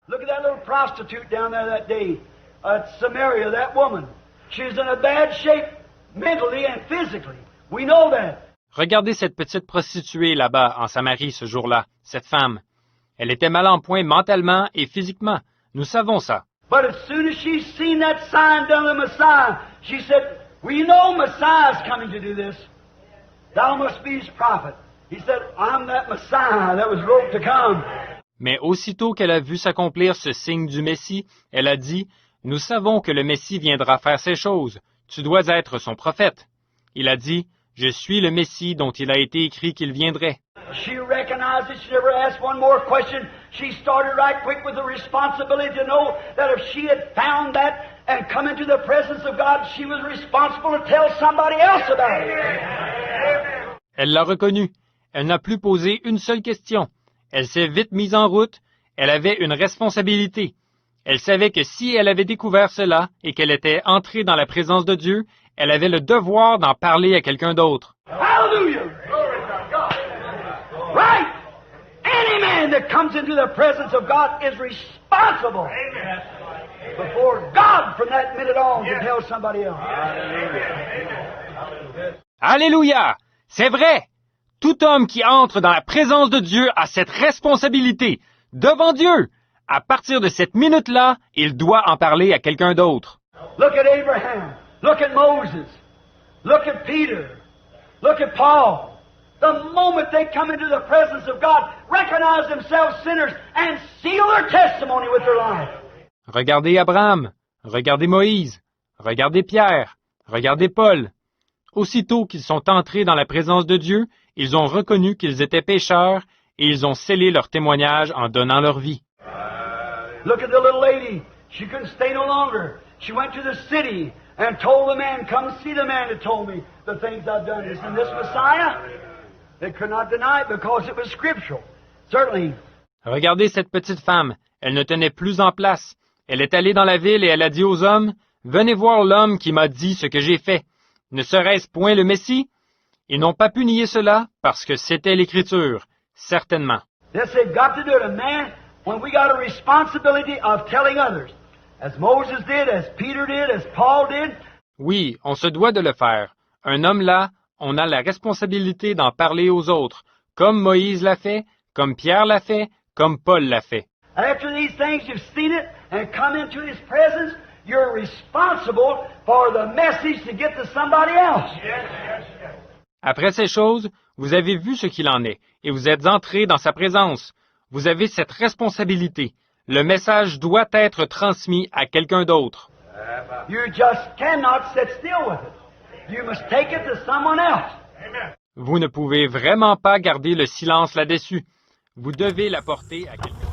Look at that little prostitute down there that day at Samaria, that woman. She's in a bad shape mentally and physically. We know that. Regardez cette petite prostituée là-bas en Samarie ce jour-là, cette femme. Elle était mal en point mentalement et physiquement. Nous savons ça. But as soon as she seen that sign done of the Messiah, she said, "We know Messiah's coming to do this. Thou must be his prophet." He said, "I'm that Messiah that was wrote to come." Mais aussitôt qu'elle a vu s'accomplir ce signe du Messie, elle a dit, « Nous savons que le Messie viendra faire ces choses. Tu dois être son prophète. » Il a dit, « Je suis le Messie dont il a été écrit qu'il viendrait. » She recognized it. She never asked one more question. She started right quick with the responsibility to know that if she had found that and come into the presence of God, she was responsible to tell somebody else about it. Elle l'a reconnu. Elle n'a plus posé une seule question. Elle s'est vite mise en route. Elle avait une responsabilité. Elle savait que si elle avait découvert cela et qu'elle était entrée dans la présence de Dieu, elle avait le devoir d'en parler à quelqu'un d'autre. Hallelujah! Right? Any man that comes into the presence of God is responsible before God from that minute on to tell somebody else. Alléluia! C'est vrai! Tout homme qui entre dans la présence de Dieu a cette responsabilité devant Dieu. À partir de cette minute-là, il doit en parler à quelqu'un d'autre. Look at Abraham. Look at Moses. Look at Peter. Look at Paul. The moment they come into the presence of God, recognize themselves sinners and seal their testimony with their life. Regardez Abraham, regardez Moïse, regardez Pierre, regardez Paul. Aussitôt qu'ils sont entrés dans la présence de Dieu, ils ont reconnu qu'ils étaient pécheurs et ils ont scellé leur témoignage en donnant leur vie. Look at the little lady. She couldn't stay no longer. She went to the city and told the man, "Come see the man that told me the things I've done. Isn't this Messiah?" They could not deny it because it was scriptural. Certainly. Regardez cette petite femme. Elle ne tenait plus en place. Elle est allée dans la ville et elle a dit aux hommes, « Venez voir l'homme qui m'a dit ce que j'ai fait. Ne serait-ce point le Messie? » Ils n'ont pas pu nier cela parce que c'était l'Écriture, certainement. Yes, they've got to do it. And man, when we got a responsibility of telling others, as Moses did, as Peter did, as Paul did. Oui, on se doit de le faire. Un homme là, on a la responsabilité d'en parler aux autres, comme Moïse l'a fait, comme Pierre l'a fait, comme Paul l'a fait. After these things, you've seen it and come into His presence, you're responsible for the message to get to somebody else. Après ces choses, vous avez vu ce qu'il en est, et vous êtes entrés dans sa présence. Vous avez cette responsabilité. Le message doit être transmis à quelqu'un d'autre. You just cannot sit still with it. You must take it to someone else. Vous ne pouvez vraiment pas garder le silence là-dessus. Vous devez l'apporter à quelqu'un.